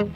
Hey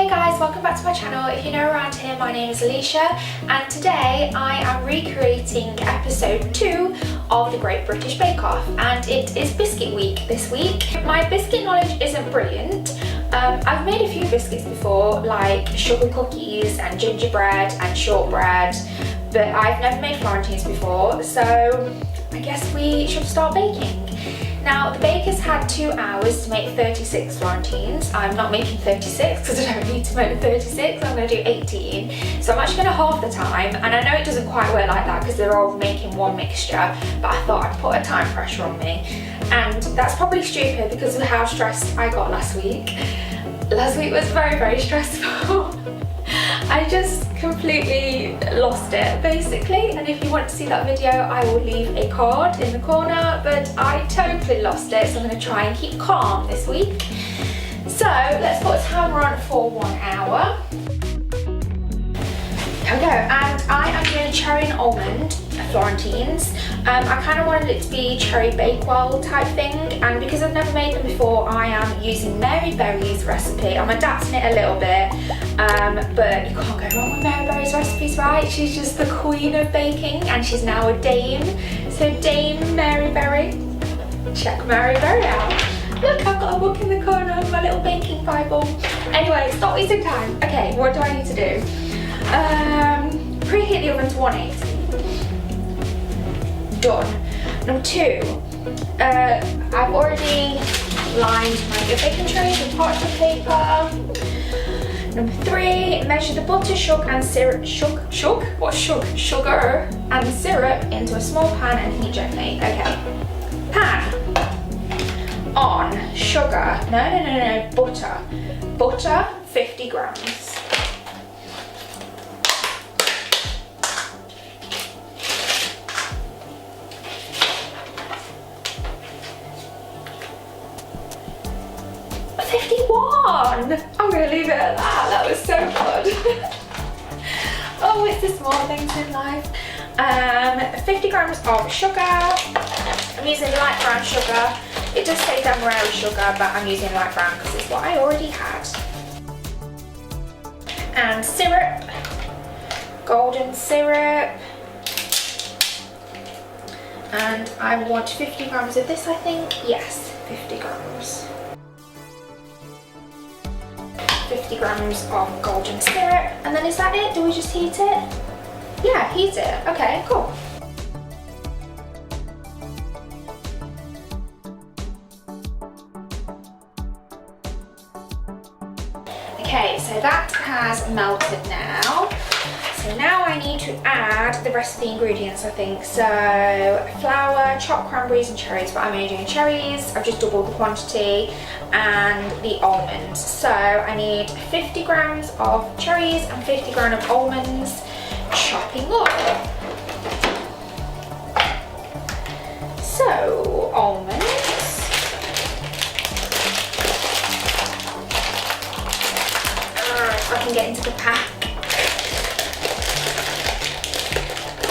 guys, welcome back to my channel. If you're new around here, my name is Alicia and today I am recreating episode 2 of the Great British Bake Off, and it is biscuit week this week. My biscuit knowledge isn't brilliant. I've made a few biscuits before, like sugar cookies and gingerbread and shortbread, but I've never made Florentines before, so I guess we should start baking. Now, the bakers had 2 hours to make 36 Florentines. I'm not making 36 because I don't need to make 36, I'm going to do 18. So I'm actually going to halve the time, and I know it doesn't quite work like that because they're all making one mixture, but I thought I'd put a time pressure on me. And that's probably stupid because of how stressed I got last week. Last week was very, very stressful. I just completely lost it basically, and if you want to see that video I will leave a card in the corner, but I totally lost it, so I'm going to try and keep calm this week. So let's put a timer on for 1 hour. There we go, and I am doing a cherry and almond Florentines. I kind of wanted it to be cherry bakewell type thing, and because I've never made them before I am using Mary Berry's recipe. I'm adapting it a little bit, but you can't go wrong with Mary Berry's recipes, right? She's just the queen of baking and she's now a dame. So Dame Mary Berry, check Mary Berry out. Look, I've got a book in the corner of my little baking bible. Anyway, stop wasting time. Okay, what do I need to do? Preheat the oven to 180. Done. Number 2, I've already lined my baking trays with parchment paper. Number 3, measure the butter, sugar and syrup. Sugar and syrup into a small pan and heat gently. Okay. Pan. On sugar. No. Butter. Butter, 50 grams. I'm going to leave it at that. That was so good. Oh, it's the small things in life. 50 grams of sugar. I'm using light brown sugar. It does say demerara sugar, but I'm using light brown because it's what I already had. And syrup. Golden syrup. And I want 50 grams of this, I think. Yes, 50 grams. 50 grams of golden syrup, and then is that it? Do we just heat it? Yeah, heat it. Okay, cool. Okay, so that has melted now. So now I need to add the rest of the ingredients, I think. So flour, chopped cranberries and cherries, but I'm only doing cherries. I've just doubled the quantity, and the almonds. So I need 50 grams of cherries and 50 grams of almonds, chopping up. So almonds. If I can get into the pack.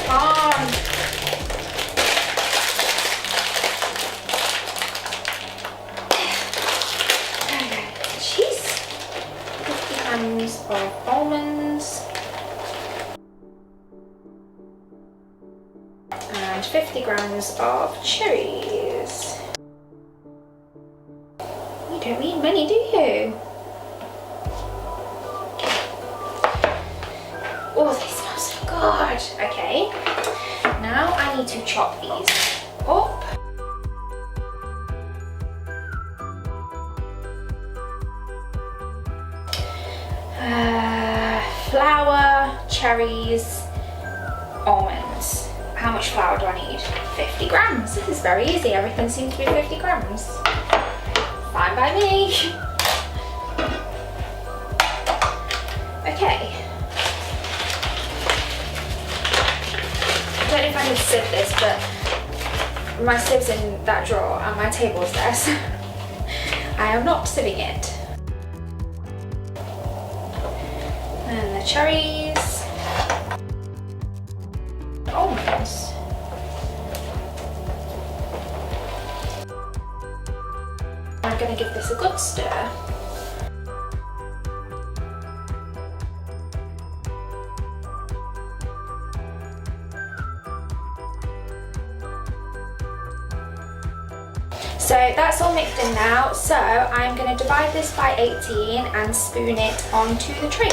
Come on. Jeez. 50 grams of almonds. And 50 grams of cherries. You don't need many, do you? Oh, they smell so good. Okay, now I need to chop these up. Flour, cherries, almonds. How much flour do I need? 50 grams. This is very easy. Everything seems to be 50 grams. Fine by me. Okay. I don't know if I can sieve this, but my siev's in that drawer and my table's there, so I am not sieving it. And the cherries, almonds, I'm going to give this a good stir. So that's all mixed in now, so I'm going to divide this by 18 and spoon it onto the trays.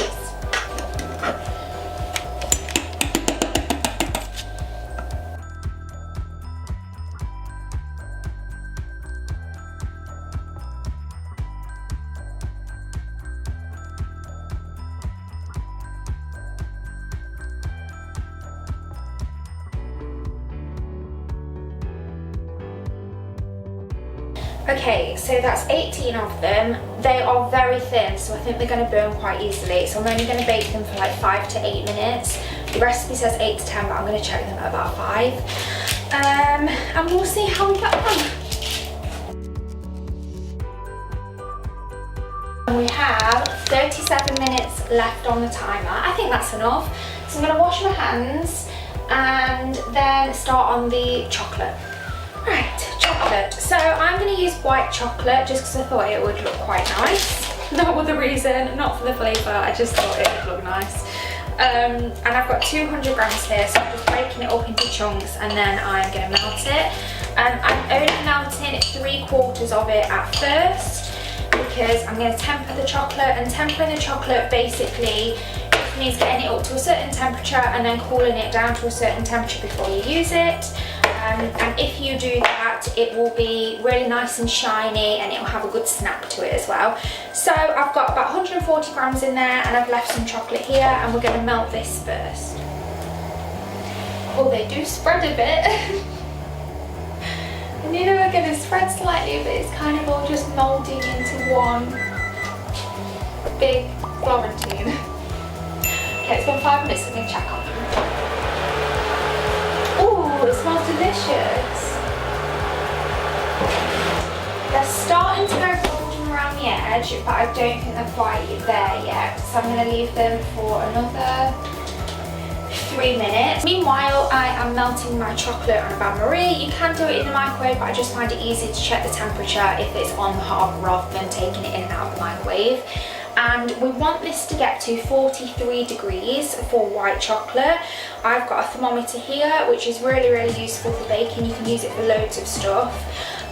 Okay, so that's 18 of them. They are very thin, so I think they're going to burn quite easily. So I'm only going to bake them for like 5 to 8 minutes. The recipe says 8 to 10, but I'm going to check them at about 5. And we'll see how we get on. And we have 37 minutes left on the timer. I think that's enough. So I'm going to wash my hands and then start on the chocolate. Right, chocolate. So I'm going to use white chocolate just because I thought it would look quite nice. No other reason, not for the flavour, I just thought it would look nice. And I've got 200 grams here, so I'm just breaking it up into chunks and then I'm going to melt it. I'm only melting 3/4 of it at first because I'm going to temper the chocolate, and tempering the chocolate basically means getting it up to a certain temperature and then cooling it down to a certain temperature before you use it. And if you do that, it will be really nice and shiny and it will have a good snap to it as well. So I've got about 140 grams in there and I've left some chocolate here, and we're going to melt this first. Oh, they do spread a bit. I knew they were going to spread slightly, but it's kind of all just moulding into one big Florentine. Okay, it's been 5 minutes, I'm going to check on them. Ooh, it smells delicious. They're starting to go golden around the edge, but I don't think they're quite there yet. So I'm going to leave them for another 3 minutes. Meanwhile, I am melting my chocolate on a bain-marie. You can do it in the microwave, but I just find it easy to check the temperature if it's on the hob rather than taking it in and out of the microwave. And we want this to get to 43 degrees for white chocolate. I've got a thermometer here, which is really, really useful for baking. You can use it for loads of stuff.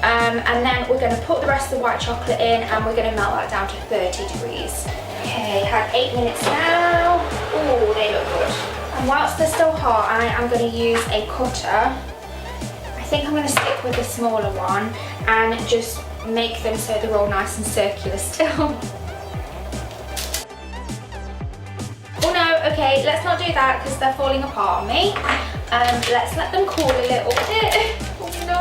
And then we're going to put the rest of the white chocolate in and we're going to melt that down to 30 degrees. Okay, had 8 minutes now. Oh, they look good. And whilst they're still hot, I am going to use a cutter. I think I'm going to stick with the smaller one and just make them so they're all nice and circular still. Oh no, okay, let's not do that because they're falling apart on me. Let's let them cool a little bit. Oh no.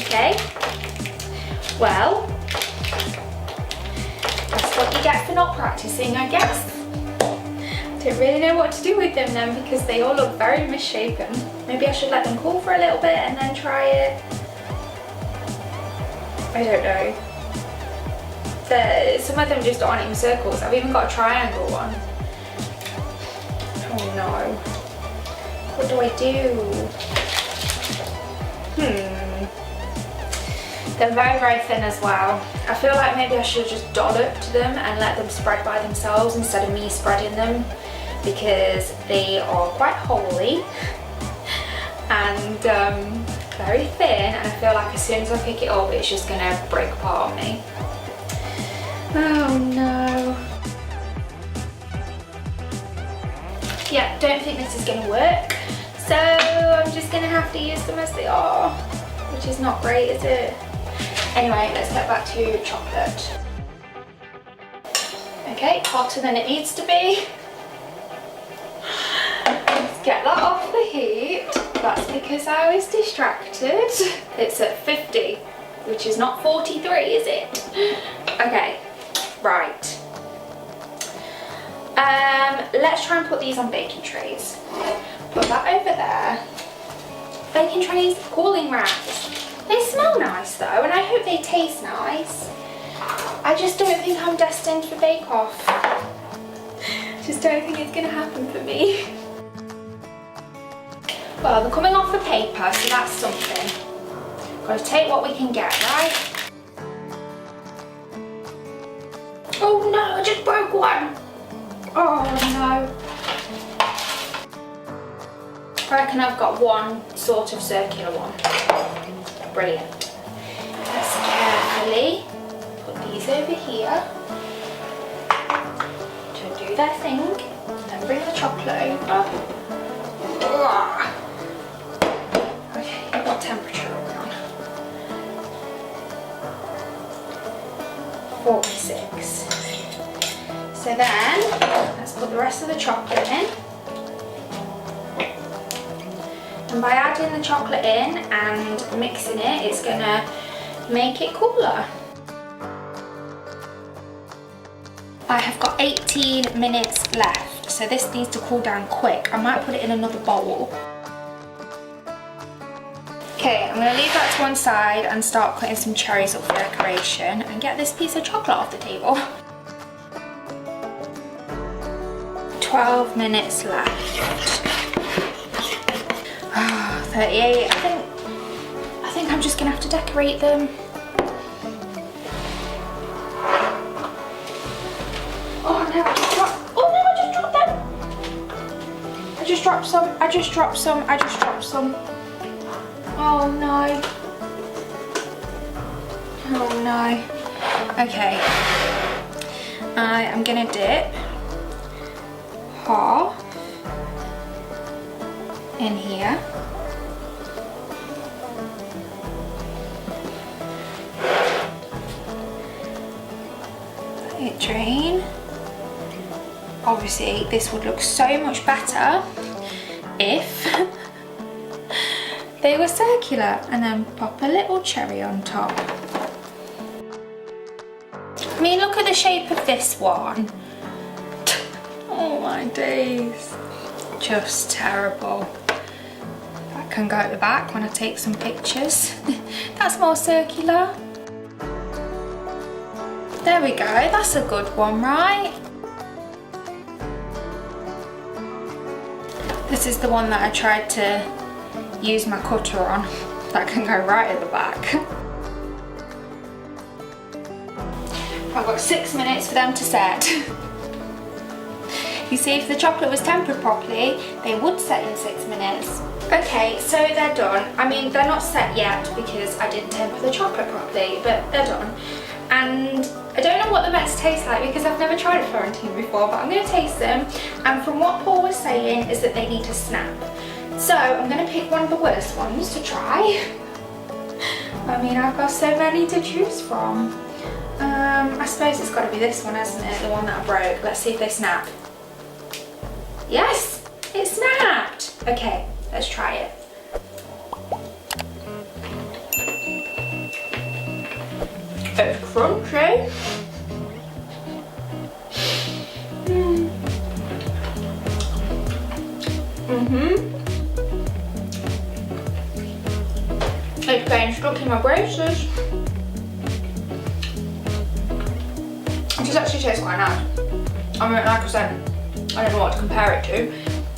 Okay, well, that's what you get for not practicing, I guess. Don't really know what to do with them then because they all look very misshapen. Maybe I should let them cool for a little bit and then try it. I don't know. Some of them just aren't even circles. I've even got a triangle one. Oh no. What do I do? They're very, very thin as well. I feel like maybe I should just dollop them and let them spread by themselves instead of me spreading them, because they are quite holy and very thin, and I feel like as soon as I pick it up it's just going to break apart on me. Oh no. Yeah, don't think this is going to work, so I'm just going to have to use them as they are, which is not great, is it? Anyway, let's get back to chocolate. Okay, hotter than it needs to be. Let's get that off the heat. That's because I was distracted. It's at 50, which is not 43, is it? Okay, right. Let's try and put these on baking trays. Put that over there. Baking trays, cooling racks. They smell nice though, and I hope they taste nice. I just don't think I'm destined for Bake Off. Just don't think it's gonna happen for me. Well, they're coming off the paper, so that's something. Gotta take what we can get, right? Oh no, I just broke one. Oh no. I reckon I've got one sort of circular one. Brilliant. Let's carefully put these over here to do their thing. And then bring the chocolate over. Okay, what temperature are we on? 46. So then, let's put the rest of the chocolate in. And by adding the chocolate in and mixing it, it's gonna make it cooler. I have got 18 minutes left, so this needs to cool down quick. I might put it in another bowl. Okay, I'm gonna leave that to one side and start cutting some cherries up for decoration and get this piece of chocolate off the table. 12 minutes left. 38. I think I'm just gonna have to decorate them. Oh no, I just dropped them. I just dropped some. Oh no. Oh no. Okay. I am gonna dip half in here. Let it drain. Obviously this would look so much better if they were circular, and then pop a little cherry on top. I mean, look at the shape of this one. Oh my days. Just terrible. That can go at the back when I take some pictures. That's more circular. There we go, that's a good one, right? This is the one that I tried to use my cutter on. That can go right at the back. I've got 6 minutes for them to set. You see, if the chocolate was tempered properly, they would set in 6 minutes. Okay, so they're done. I mean, they're not set yet because I didn't temper the chocolate properly, but they're done. And I don't know what they're meant to taste like because I've never tried a Florentine before, but I'm going to taste them. And from what Paul was saying is that they need to snap. So I'm going to pick one of the worst ones to try. I mean, I've got so many to choose from. I suppose it's got to be this one, hasn't it? The one that I broke. Let's see if they snap. Yes, it snapped. Okay, let's try it. It's crunchy. It's getting stuck in my braces. It does actually taste quite nice. I mean, like I said, I don't know what to compare it to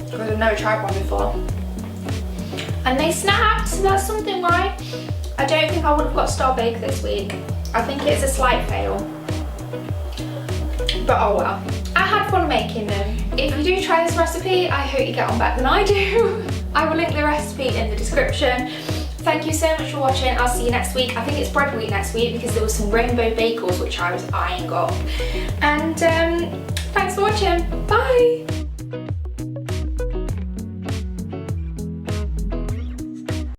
because I've never tried one before. And they snapped, so that's something, right? I don't think I would have got Star Bake this week. I think it's a slight fail. But oh well. I had fun making them. If you do try this recipe, I hope you get on better than I do. I will link the recipe in the description. Thank you so much for watching. I'll see you next week. I think it's bread week next week because there was some rainbow bagels which I was eyeing up. And thanks for watching. Bye.